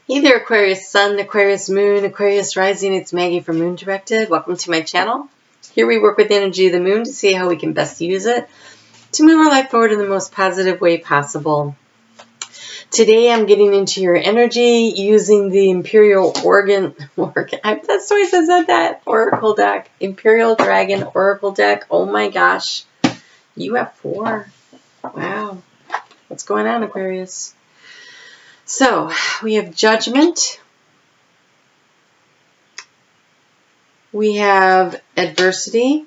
Hey there, Aquarius Sun, Aquarius Moon, Aquarius Rising. It's Maggie from Moon Directed. Welcome to my channel. Here we work with the energy of the moon to see how we can best use it to move our life forward in the most positive way possible. Today I'm getting into your energy using the Imperial Organ that's twice I said that. Oracle deck. Imperial Dragon Oracle deck. Oh my gosh. You have 4. Wow. What's going on, Aquarius? So, we have Judgment. We have Adversity,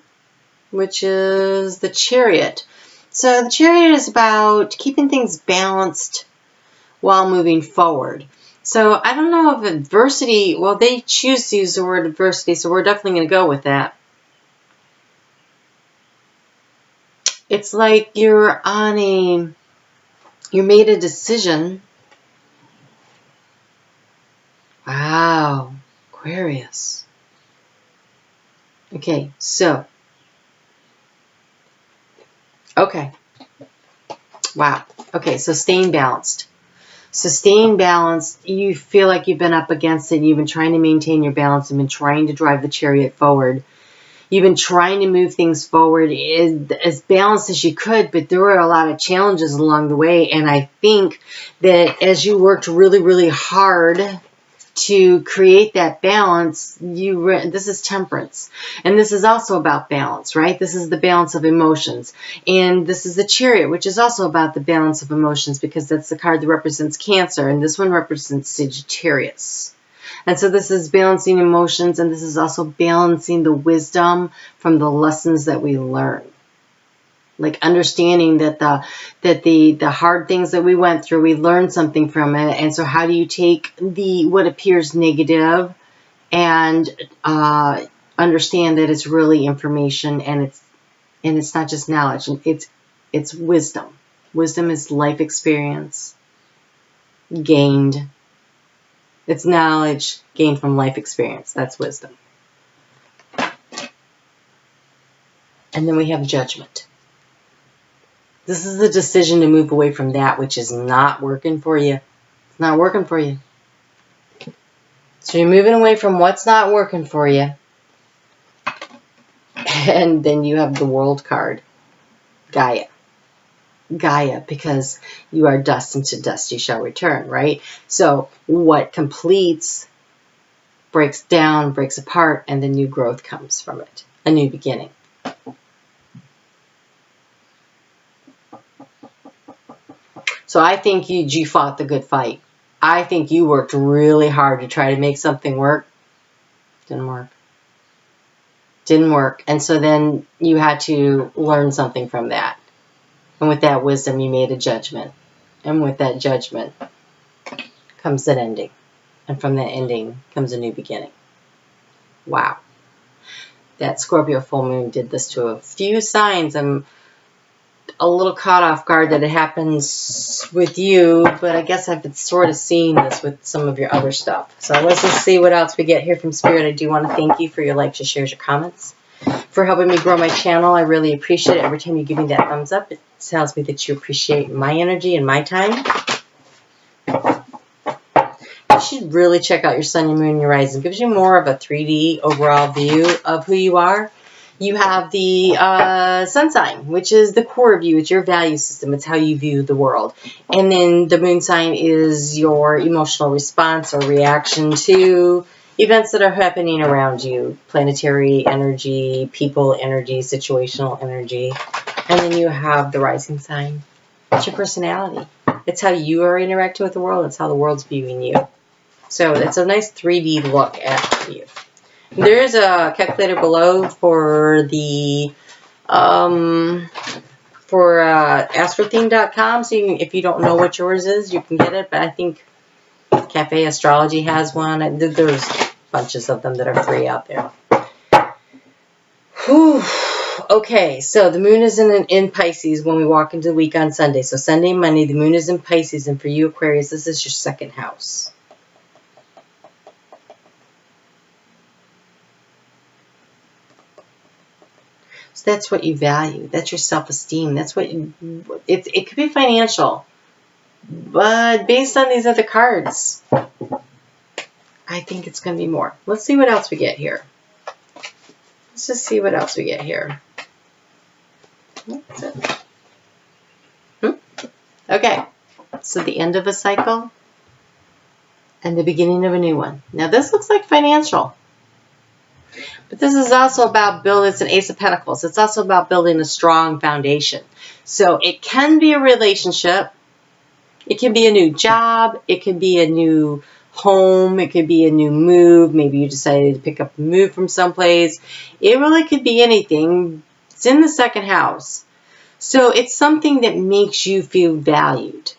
which is the Chariot. So, the Chariot is about keeping things balanced while moving forward. So, I don't know if adversity, well, they choose to use the word adversity, so we're definitely going to go with that. It's like you made a decision. Wow, Aquarius. Okay, so. Okay. Wow. Okay, so staying balanced. So staying balanced, you feel like you've been up against it, and you've been trying to maintain your balance and been trying to drive the chariot forward. You've been trying to move things forward as balanced as you could, but there were a lot of challenges along the way, and I think that as you worked really, really hard to create that balance, this is Temperance, and this is also about balance, right? This is the balance of emotions, and this is the Chariot, which is also about the balance of emotions, because that's the card that represents Cancer, and this one represents Sagittarius. And so this is balancing emotions, and this is also balancing the wisdom from the lessons that we learn. Like understanding that the hard things that we went through, we learned something from it. And so how do you take what appears negative and understand that it's really information, and it's not just knowledge, it's wisdom. Wisdom is life experience gained. It's knowledge gained from life experience. That's wisdom. And then we have Judgment. This is the decision to move away from that which is not working for you. It's not working for you. So you're moving away from what's not working for you. And then you have the World card. Gaia. Gaia, because you are dust, and to dust you shall return, right? So what completes breaks down, breaks apart, and then new growth comes from it. A new beginning. So I think you fought the good fight. I think you worked really hard to try to make something work. Didn't work. Didn't work. And so then you had to learn something from that. And with that wisdom, you made a judgment. And with that judgment comes an ending. And from that ending comes a new beginning. Wow. That Scorpio full moon did this to a few signs. I'm a little caught off guard that it happens with you, but I guess I've been sort of seeing this with some of your other stuff. So let's just see what else we get here from Spirit. I do want to thank you for your likes, your shares, your comments, for helping me grow my channel. I really appreciate it. Every time you give me that thumbs up, it tells me that you appreciate my energy and my time. You should really check out your Sun, your Moon, your Rising. It gives you more of a 3D overall view of who you are. You have the Sun sign, which is the core of you. It's your value system. It's how you view the world. And then the Moon sign is your emotional response or reaction to events that are happening around you. Planetary energy, people energy, situational energy. And then you have the Rising sign. It's your personality. It's how you are interacting with the world. It's how the world's viewing you. So it's a nice 3D look at you. There is a calculator below for the astrotheme.com. So if you don't know what yours is, you can get it. But I think Cafe Astrology has one. There's bunches of them that are free out there. Whew. Okay, so the moon is in Pisces when we walk into the week on Sunday. So Sunday, Monday, the moon is in Pisces. And for you, Aquarius, this is your 2nd house. So that's what you value. That's your self-esteem. That's what it could be financial, but based on these other cards, I think it's going to be more. Let's see what else we get here. Let's just see what else we get here. That's it. Okay, so the end of a cycle and the beginning of a new one. Now this looks like financial. But this is also about building, it's an Ace of Pentacles. It's also about building a strong foundation. So it can be a relationship. It can be a new job. It can be a new home. It could be a new move. Maybe you decided to pick up a move from someplace. It really could be anything. It's in the second house. So it's something that makes you feel valued.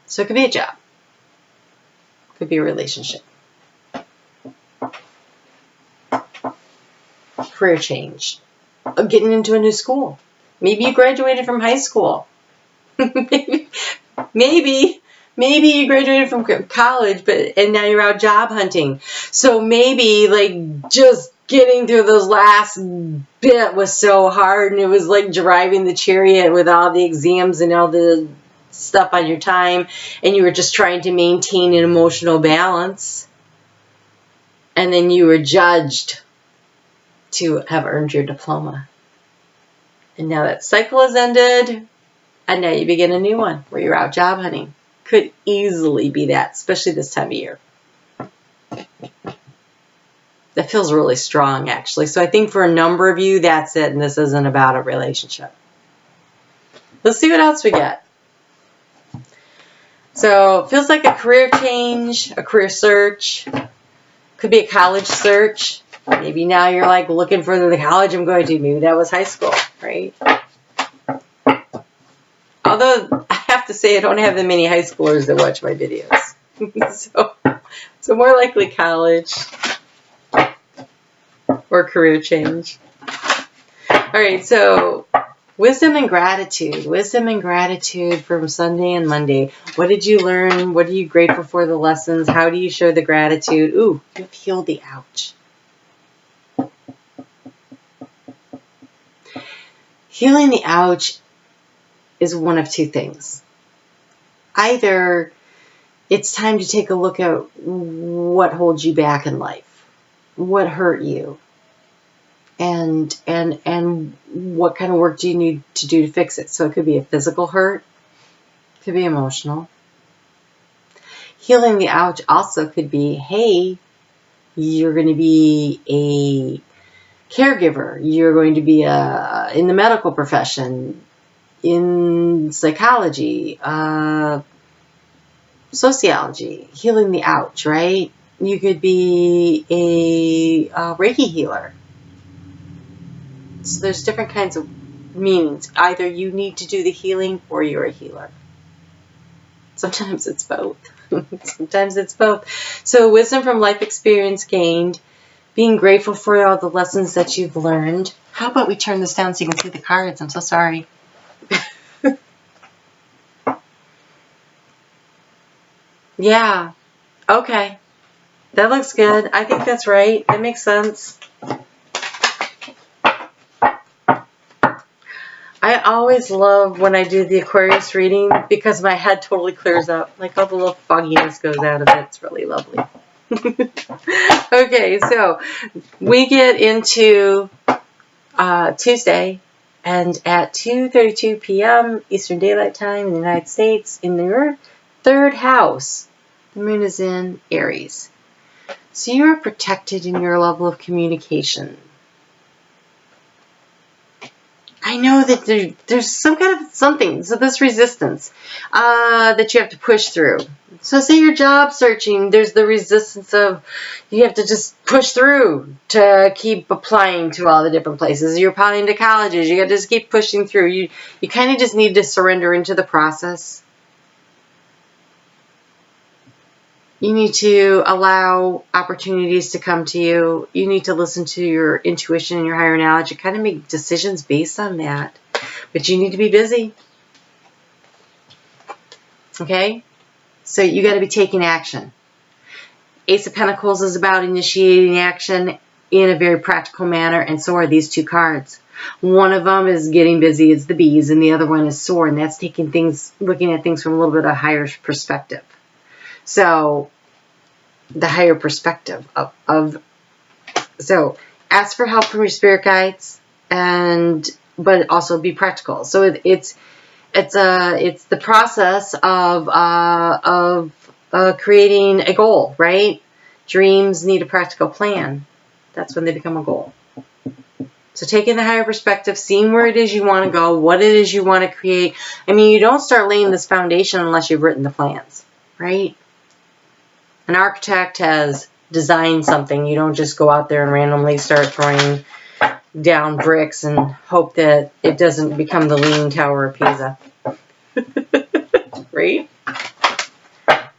So it could be a job. It could be a relationship. Career change. Getting into a new school. Maybe you graduated from high school. maybe you graduated from college, and now you're out job hunting. So maybe like just getting through those last bit was so hard, and it was like driving the chariot with all the exams and all the stuff on your time, and you were just trying to maintain an emotional balance, and then you were judged to have earned your diploma. And now that cycle has ended, and now you begin a new one where you're out job hunting. Could easily be that, especially this time of year. That feels really strong, actually. So I think for a number of you, that's it, and this isn't about a relationship. Let's see what else we get. So it feels like a career change, a career search. Could be a college search. Maybe now you're like looking for the college I'm going to. Maybe that was high school, right? Although I have to say I don't have that many high schoolers that watch my videos. so more likely college or career change. All right, so wisdom and gratitude. Wisdom and gratitude from Sunday and Monday. What did you learn? What are you grateful for, the lessons? How do you show the gratitude? Ooh, you've healed the ouch. Healing the ouch is one of two things. Either it's time to take a look at what holds you back in life, what hurt you, and what kind of work do you need to do to fix it. So it could be a physical hurt, it could be emotional. Healing the ouch also could be, hey, you're going to be a caregiver, you're going to be in the medical profession, in psychology, sociology, healing the ouch, right? You could be a Reiki healer. So there's different kinds of meanings. Either you need to do the healing or you're a healer. Sometimes it's both. Sometimes it's both. So wisdom from life experience gained, being grateful for all the lessons that you've learned. How about we turn this down so you can see the cards? I'm so sorry. Yeah. Okay. That looks good. I think that's right. That makes sense. I always love when I do the Aquarius reading because my head totally clears up. Like all the little fogginess goes out of it. It's really lovely. Okay, so we get into Tuesday, and at 2:32 p.m. Eastern Daylight Time in the United States, in your third house, the moon is in Aries. So you are protected in your level of communication. I know that there's some kind of something, so this resistance that you have to push through. So say you're job searching, there's the resistance of you have to just push through to keep applying to all the different places. You're applying to colleges, you got to just keep pushing through. You kind of just need to surrender into the process. You need to allow opportunities to come to you. You need to listen to your intuition and your higher knowledge and kind of make decisions based on that. But you need to be busy. Okay? So you got to be taking action. Ace of Pentacles is about initiating action in a very practical manner, and so are these two cards. One of them is getting busy, it's the bees, and the other one is soar, and that's looking at things from a little bit of a higher perspective. So the higher perspective of so ask for help from your spirit guides, but also be practical. So it's the process of creating a goal, right? Dreams need a practical plan. That's when they become a goal. So taking the higher perspective, seeing where it is you want to go, what it is you want to create. I mean, you don't start laying this foundation unless you've written the plans, right? An architect has designed something. You don't just go out there and randomly start throwing down bricks and hope that it doesn't become the Leaning Tower of Pisa. Right?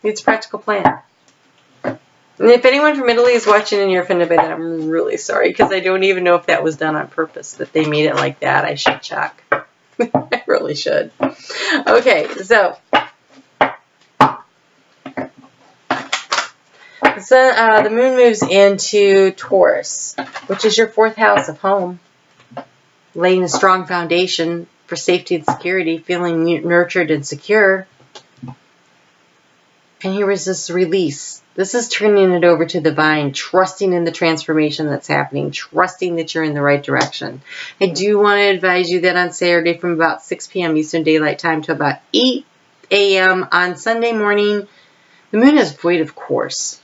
It's a practical plan. And if anyone from Italy is watching and you're offended by that, I'm really sorry, because I don't even know if that was done on purpose, that they made it like that. I should check. I really should. Okay, so the moon moves into Taurus, which is your 4th house of home, laying a strong foundation for safety and security, feeling nurtured and secure. And here is this release. This is turning it over to the divine, trusting in the transformation that's happening, trusting that you're in the right direction. I do want to advise you that on Saturday from about 6 p.m. Eastern Daylight Time to about 8 a.m. on Sunday morning, the moon is void of course.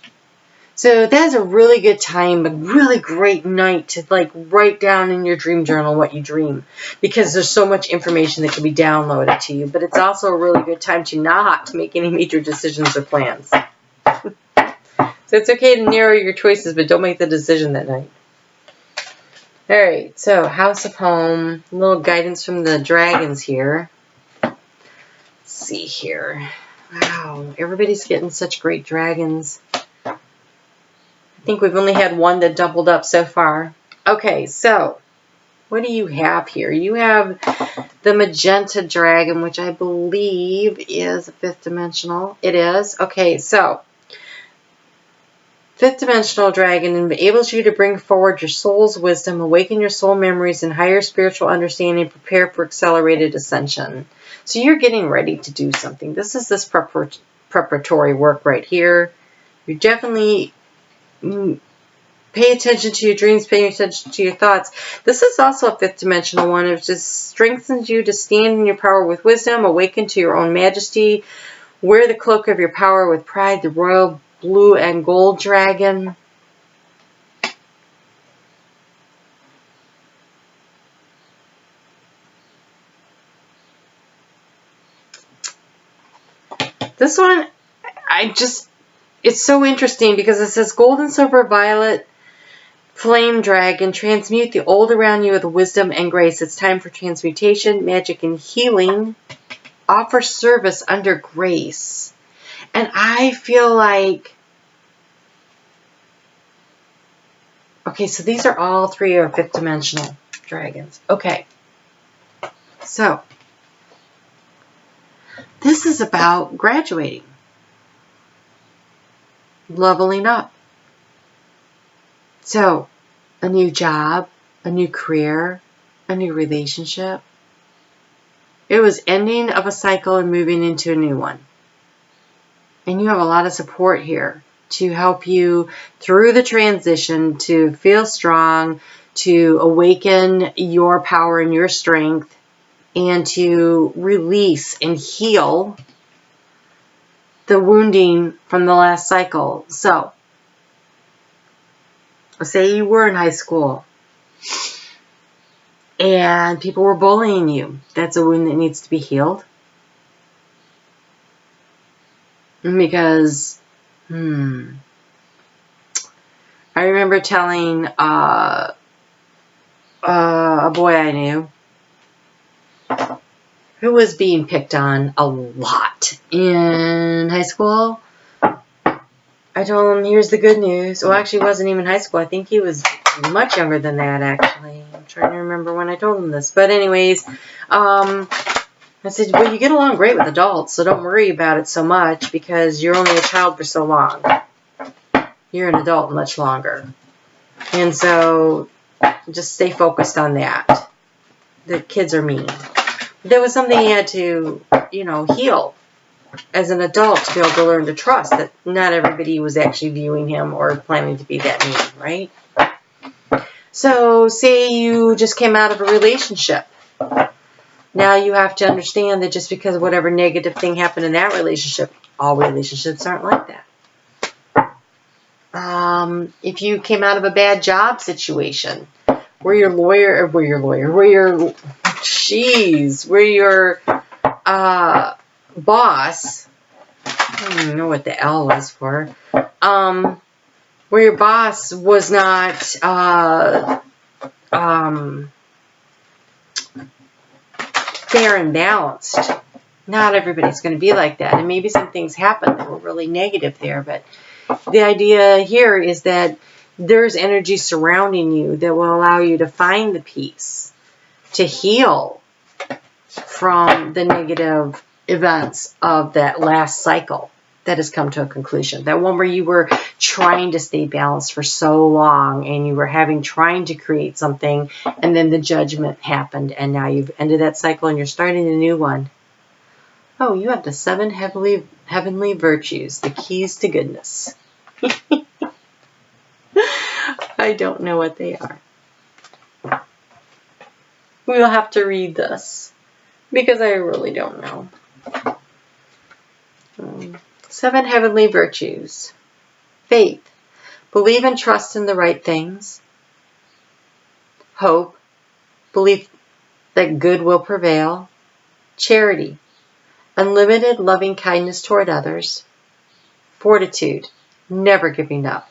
So that's a really good time, a really great night to like write down in your dream journal what you dream, because there's so much information that can be downloaded to you. But it's also a really good time to not make any major decisions or plans. So it's okay to narrow your choices, but don't make the decision that night. All right, so house of home, a little guidance from the dragons here. Let's see here. Wow, everybody's getting such great dragons. I think we've only had one that doubled up so far. Okay, so what do you have here? You have the magenta dragon, which I believe is a 5th dimensional. It is. Okay, so 5th dimensional dragon enables you to bring forward your soul's wisdom, awaken your soul memories, and higher spiritual understanding, prepare for accelerated ascension. So you're getting ready to do something. This is this preparatory work right here. You're definitely pay attention to your dreams, pay attention to your thoughts. This is also a 5th dimensional one. It just strengthens you to stand in your power with wisdom, awaken to your own majesty, wear the cloak of your power with pride, the royal blue and gold dragon. This one, it's so interesting because it says gold and silver violet flame dragon, transmute the old around you with wisdom and grace. It's time for transmutation, magic, and healing. Offer service under grace. And I feel like, okay, so these are all 3 or 5th dimensional dragons. Okay, so this is about graduating, leveling up. So, a new job, a new career, a new relationship. It was ending of a cycle and moving into a new one. And you have a lot of support here to help you through the transition, to feel strong, to awaken your power and your strength, and to release and heal the wounding from the last cycle. So, say you were in high school and people were bullying you. That's a wound that needs to be healed. Because, I remember telling a boy I knew who was being picked on a lot in high school. I told him, here's the good news. Well, actually, he wasn't even in high school. I think he was much younger than that, actually. I'm trying to remember when I told him this. But anyways, I said, well, you get along great with adults, so don't worry about it so much because you're only a child for so long. You're an adult much longer. And so just stay focused on that. The kids are mean. There was something he had to, heal. as an adult to be able to learn to trust that not everybody was actually viewing him or planning to be that mean, right? So say you just came out of a relationship. Now you have to understand that just because whatever negative thing happened in that relationship, all relationships aren't like that. If you came out of a bad job situation, where your boss, I don't even know what the L was for, where your boss was not fair and balanced. Not everybody's going to be like that. And maybe some things happened that were really negative there. But the idea here is that there's energy surrounding you that will allow you to find the peace, to heal from the negative events of that last cycle that has come to a conclusion. That one where you were trying to stay balanced for so long and you were trying to create something, and then the judgment happened and now you've ended that cycle and you're starting a new one. Oh, you have the 7 heavenly virtues, the keys to goodness. I don't know what they are. We'll have to read this because I really don't know. 7 heavenly virtues. Faith. Believe and trust in the right things. Hope. Belief that good will prevail. Charity. Unlimited loving kindness toward others. Fortitude. Never giving up.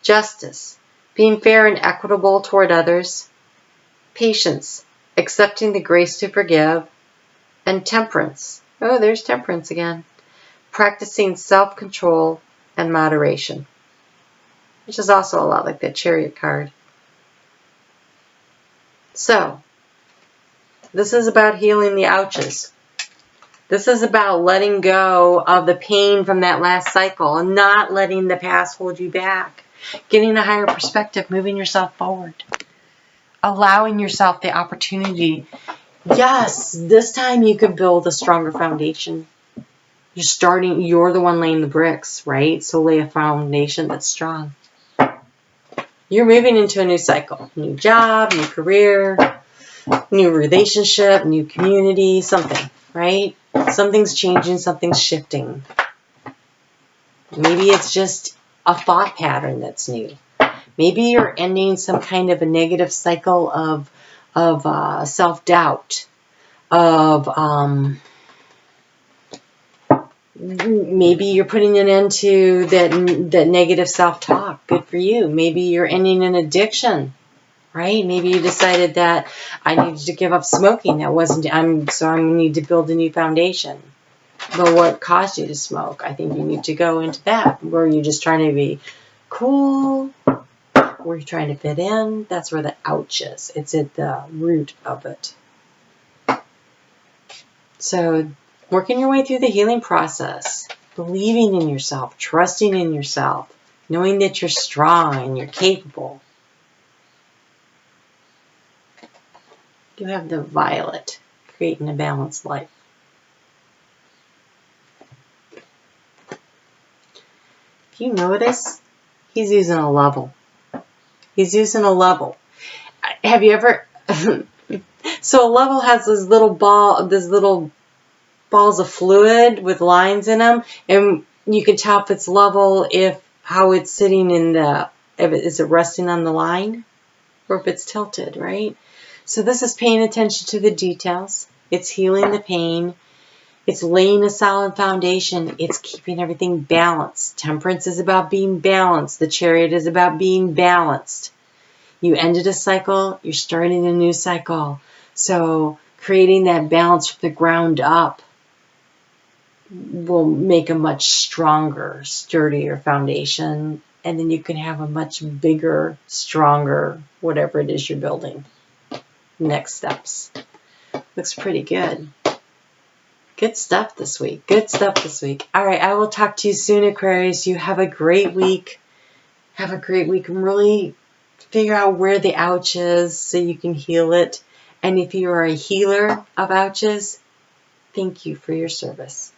Justice. Being fair and equitable toward others. Patience. Accepting the grace to forgive. And temperance. Oh, there's temperance again. Practicing self-control and moderation. Which is also a lot like that Chariot card. So, this is about healing the ouches. This is about letting go of the pain from that last cycle and not letting the past hold you back. Getting a higher perspective, moving yourself forward. Allowing yourself the opportunity. Yes, this time you could build a stronger foundation. You're the one laying the bricks, right? So lay a foundation that's strong. You're moving into a new cycle. New job, new career, new relationship, new community, something, right? Something's changing, something's shifting. Maybe it's just a thought pattern that's new. Maybe you're ending some kind of a negative cycle of self-doubt, of maybe you're putting an end to that negative self-talk. Good for you. Maybe you're ending an addiction, right? Maybe you decided that I needed to give up smoking. So I need to build a new foundation. But what caused you to smoke? I think you need to go into that. Were you just trying to be cool? Were you trying to fit in? That's where the ouch is. It's at the root of it. So working your way through the healing process, believing in yourself, trusting in yourself, knowing that you're strong and you're capable. You have the violet, creating a balanced life. If you notice, he's using a level. He's using a level. Have you ever... So a level has this little balls of fluid with lines in them, and you can tell if it's level how it's sitting is it resting on the line or if it's tilted, right? So this is paying attention to the details. It's healing the pain. It's laying a solid foundation. It's keeping everything balanced. Temperance is about being balanced. The Chariot is about being balanced. You ended a cycle, you're starting a new cycle. So creating that balance from the ground up will make a much stronger, sturdier foundation. And then you can have a much bigger, stronger, whatever it is you're building. Next steps. Looks pretty good. Good stuff this week. Good stuff this week. All right, I will talk to you soon, Aquarius. You have a great week. Have a great week. And really figure out where the ouch is so you can heal it. And if you are a healer of ouches, thank you for your service.